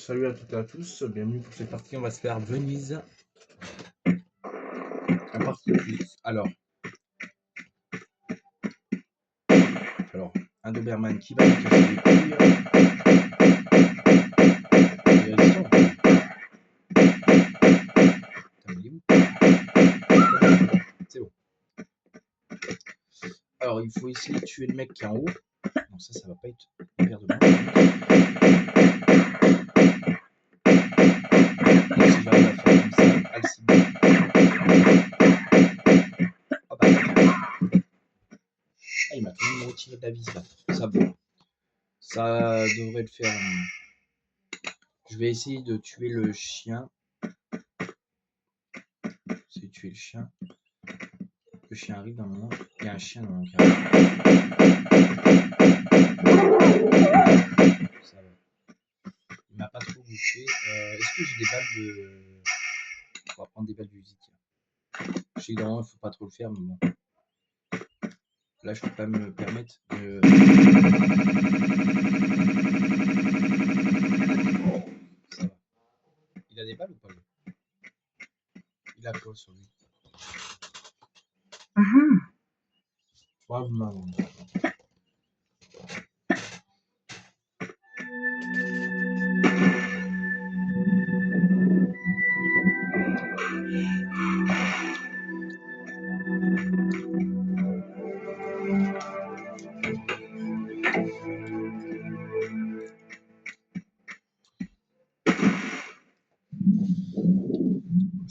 salut à toutes et à tous, bienvenue pour cette partie. On va se faire Venise. La partie plus. Alors, un Doberman qui va me casser les couilles. Et résistant. Putain, il est où? C'est bon. Alors, il faut essayer de tuer le mec qui est en haut. Non, ça va pas être hyper de mal. Si j'arrive à faire comme ça, à le cibler. Oh bah, ah, il m'a quand même retiré de la vis là. Ça va. Ça devrait le faire. Je vais essayer de tuer le chien. C'est de tuer le chien. Le chien arrive dans le moment. Il y a un chien dans mon cas. Ça va. Il m'a pas trop bouffé. Est-ce que j'ai des balles de. On va prendre des balles d'usine. Je sais que normalement il faut pas trop le faire, mais bon. Là je peux pas me permettre de. Ça va. Il a des balles ou pas lui? Il a quoi sur lui? Probablement.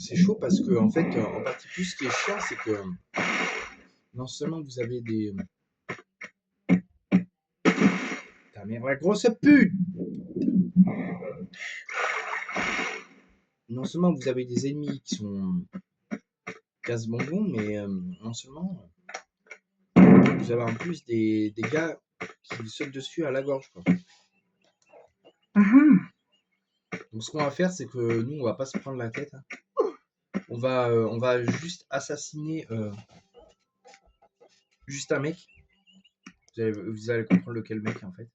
C'est chaud parce que en fait, en partie plus, ce qui est chiant, c'est que non seulement vous avez des. Ta mère, la grosse pute! Non seulement vous avez des ennemis qui sont casse-bonbons, mais non seulement vous avez en plus des gars qui sautent dessus à la gorge, quoi. Donc ce qu'on va faire, c'est que nous, on va pas se prendre la tête. Hein. On va juste assassiner juste un mec. Vous allez comprendre lequel mec en fait.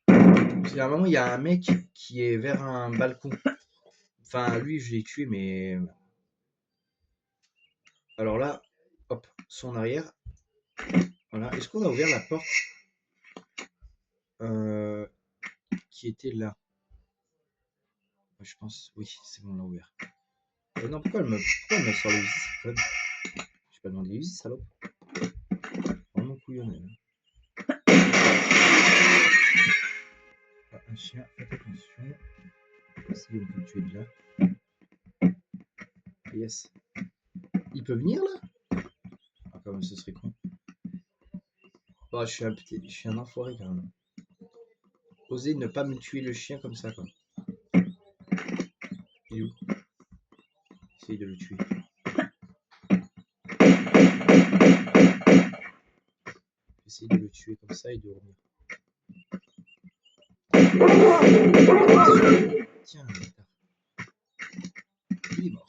Parce qu'à un moment, il y a un mec qui est vers un balcon. Enfin, lui, je l'ai tué, mais... Alors là, hop, son arrière. Voilà. Est-ce qu'on a ouvert la porte qui était là? Je pense, oui, c'est bon, on l'a ouvert. Non, pourquoi elle me sort les vis? J'ai pas demandé les vis, salope. Vraiment couillonné. Un chien, faites attention. Si on peut le tuer de là. Yes. Il peut venir là? Ah, quand même, ce serait con. Oh, je suis un enfoiré quand même. Osez ne pas me tuer le chien comme ça, quoi. Il est où? Essaye de le tuer. Essaye de le tuer comme ça et de revenir. Tiens, bâtard. Il est mort.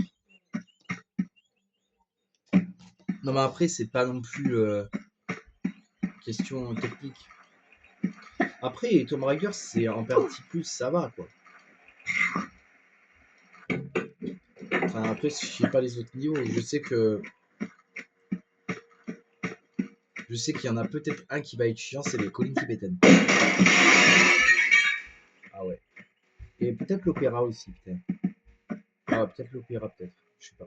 Non, mais après, c'est pas non plus question technique. Après, Tomb Raider, c'est en partie plus, ça va, quoi. Enfin, après, je sais pas les autres niveaux. Je sais qu'il y en a peut-être un qui va être chiant, c'est les collines tibétaines. Ah ouais. Et peut-être l'opéra aussi, peut-être. Ah, peut-être l'opéra, peut-être. Je sais pas.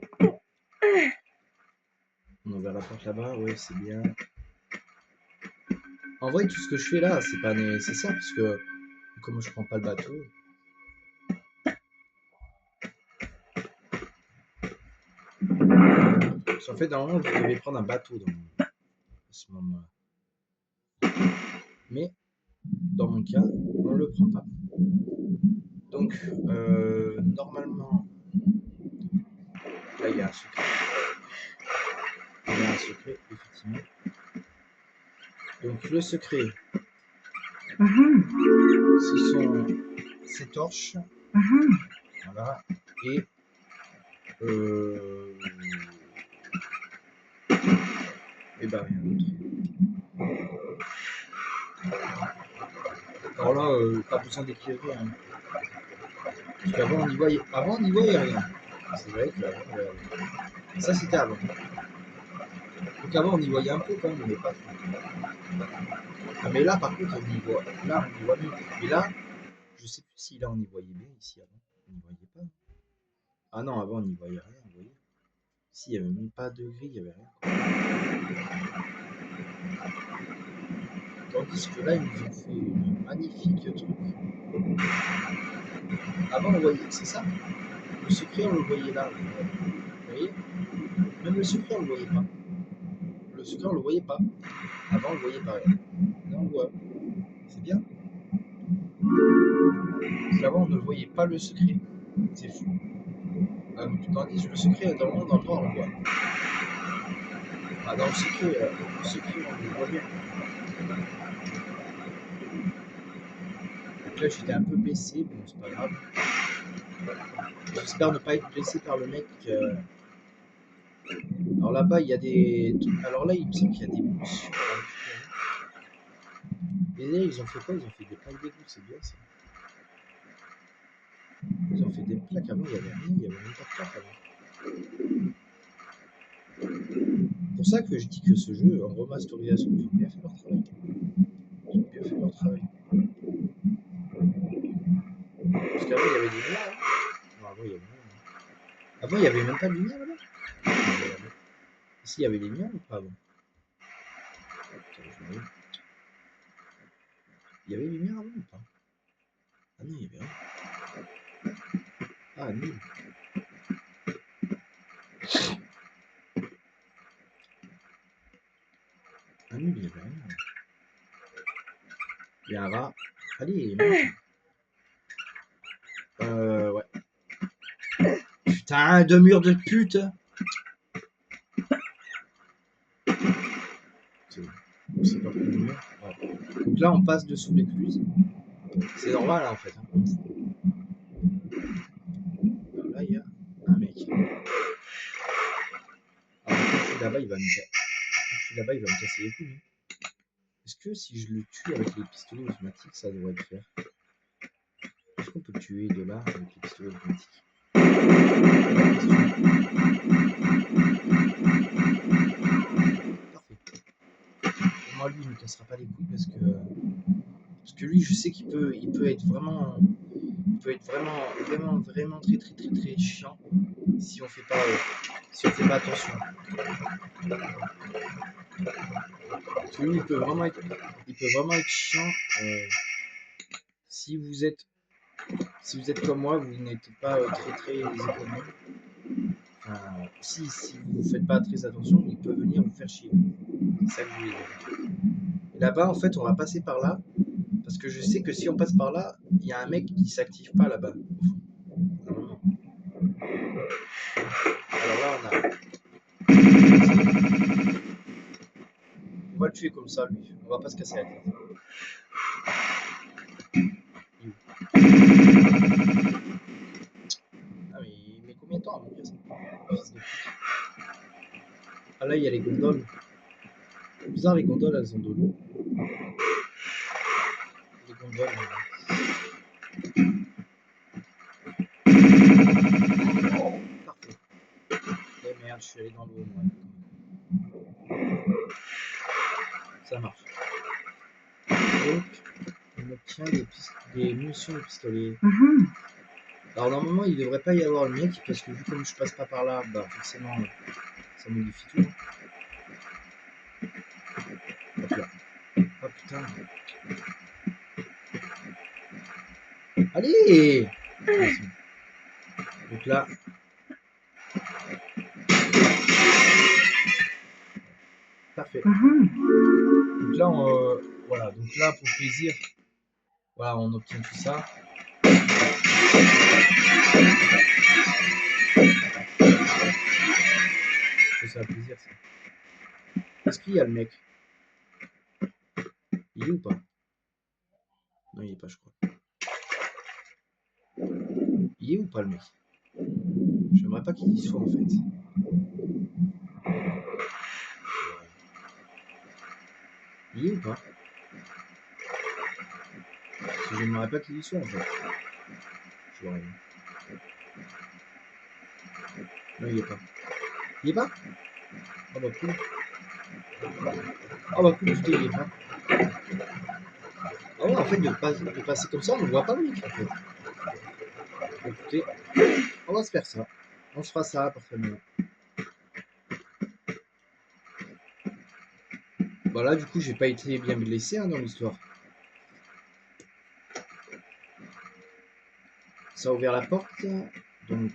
On a ouvert la porte là-bas, ouais, c'est bien. En vrai, tout ce que je fais là, c'est pas nécessaire, parce que comme je prends pas le bateau. Parce qu'en fait, normalement, vous devez prendre un bateau à ce moment-là. Mais, dans mon cas, on ne le prend pas. Donc, normalement, là, il y a un secret. Il y a un secret, effectivement. Donc, le secret, ce sont ces torches. Voilà. Et ben rien d'autre. Alors là, pas besoin d'écrire rien. Parce qu'avant, on y voyait rien. C'est vrai que ça, c'était avant. Donc avant, on y voyait un peu quand même, mais pas trop. Ah, mais là, par contre, on y voit mieux. Mais là, je sais plus si là, on y voyait bien ici avant. On n'y voyait pas. Ah non, avant, on n'y voyait rien, vous voyez. Si, il n'y avait même pas de grille, il n'y avait rien. Tandis que là, ils nous ont fait une magnifique truc. Avant, on voyait, c'est ça. Le secret, on le voyait là. Vous voyez. Même le secret, on le voyait pas. Le secret, on le voyait pas. Avant, on le voyait pas. Là, on le voit. C'est bien. Parce qu'avant, on ne voyait pas le secret. C'est fou. Tandis que le secret, dans le noir, on le voit. Ah, dans le secret, on le voit bien. Donc là, j'étais un peu blessé. Bon, c'est pas grave. J'espère ne pas être blessé par le mec. Alors là-bas, il y a des. Alors là, il me semble qu'il y a des mousses. Et là, ils ont fait quoi? Ils ont fait des plaques d'égout, c'est bien ça. Ils ont fait des plaques. Avant, il n'y avait rien, il n'y avait même pas de plaques avant. C'est pour ça que je dis que ce jeu, en remasterisation, ils ont bien fait leur travail. Ils ont bien fait leur travail. Parce qu'avant, il y avait des lumières. Hein. Non, avant, il y avait rien. Avant, il n'y avait même pas de lumière là-bas. Ici, il y avait des lumières ou pas avant? Il y avait des lumières avant ou pas? Ah non, il y avait rien. Ah, nul. Ah, nul, il y avait rien. Il y a un rat. Allez, ouais. Putain, deux murs de pute. C'est pas plus mur. Ouais. Donc là, on passe dessous l'écluse. C'est normal, là, en fait. Hein. Alors là, il y a un mec. Alors, quand je suis là-bas, il va me casser les couilles. Hein. Est-ce que si je le tue avec les pistolets automatiques, ça devrait le faire? Est-ce qu'on peut le tuer de là avec les pistolets automatiques? Parfait. Moi, lui, il me cassera pas les couilles parce que lui, je sais qu'il peut être vraiment, vraiment très chiant si on fait pas attention. Parce que lui, il peut vraiment être chiant si vous êtes comme moi, vous n'êtes pas très économe. Enfin, si vous ne faites pas très attention, il peut venir vous faire chier. C'est ça que je voulais dire. Et là-bas, en fait, on va passer par là. Parce que je sais que si on passe par là, il y a un mec qui s'active pas là-bas. Alors là, on va le tuer comme ça, lui. On va pas se casser la tête. Ah, mais il met combien de temps à mourir, ça? Fils de pute. Ah, là, il y a les gondoles. C'est bizarre, les gondoles, elles ont de l'eau. Les gondoles. Parfait. Eh merde, je suis allé dans l'eau, moi. Ça marche. Donc, on obtient des munitions de pistolet. Alors, normalement, il ne devrait pas y avoir le mec, parce que vu comme je passe pas par là, bah forcément, ça modifie tout. Hop là. Oh putain. Allez! Donc là. Parfait. Donc là, voilà. Donc là, pour plaisir, voilà, on obtient tout ça. Ça fait plaisir, ça. Est-ce qu'il y a le mec? Il est ou pas? Non, il est pas, je crois. Il est ou pas, le mec? J'aimerais pas qu'il y soit, en fait. Il est ou pas? que je n'aimerais pas qu'il y soit en fait. Je l'aurais. Non, il est pas. Il est pas? Ah bah cool. Ah bah cool, putain, il est pas. Ah ouais, en fait, de passer comme ça, on ne voit pas le mec en fait. Écoutez, on va se faire ça. On se fera ça à partir de maintenant. Bah là, du coup, j'ai pas été bien blessé hein, dans l'histoire. Ça a ouvert la porte. Donc.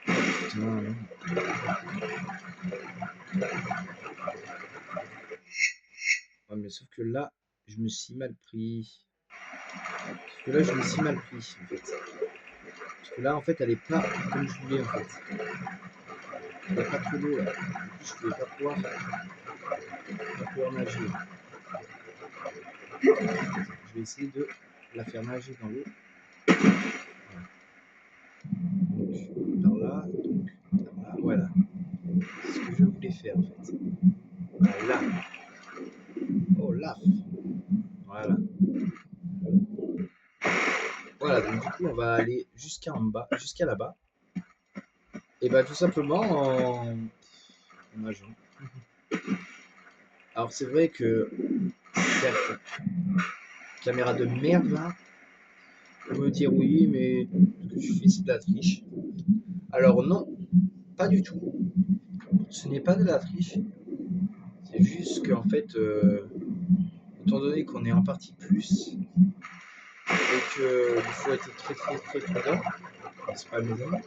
Putain, non. Ouais, mais sauf que là, je me suis mal pris. Parce que là, je me suis mal pris en fait. Parce que là, en fait, elle est pas comme je voulais en fait. Il n'y a pas trop d'eau là. Du coup, je ne vais pas pouvoir nager. Je vais essayer de la faire nager dans l'eau. Donc, par là, voilà. C'est ce que je voulais faire en fait. Voilà. Oh là. Voilà. Voilà, donc du coup, on va aller jusqu'à en bas, jusqu'à là-bas. Et bah tout simplement en nageant. Alors c'est vrai que certes, caméra de merde là, on me dire oui, mais ce que tu fais c'est de la triche. Alors non, pas du tout. Ce n'est pas de la triche. C'est juste qu'en fait, étant donné qu'on est en partie plus et qu'il faut être très très très prudent, c'est pas mes amis,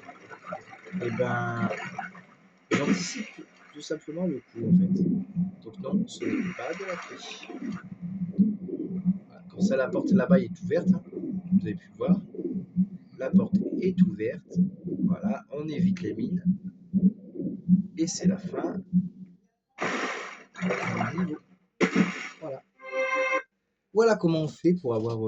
et ben j'anticipe tout simplement le coup en fait. Donc non, ce n'est pas de la triche. Voilà. Comme ça la porte là-bas est ouverte, hein. Vous avez pu le voir. La porte est ouverte. Voilà, on évite les mines. Et c'est la fin du niveau. Voilà. Voilà comment on fait pour avoir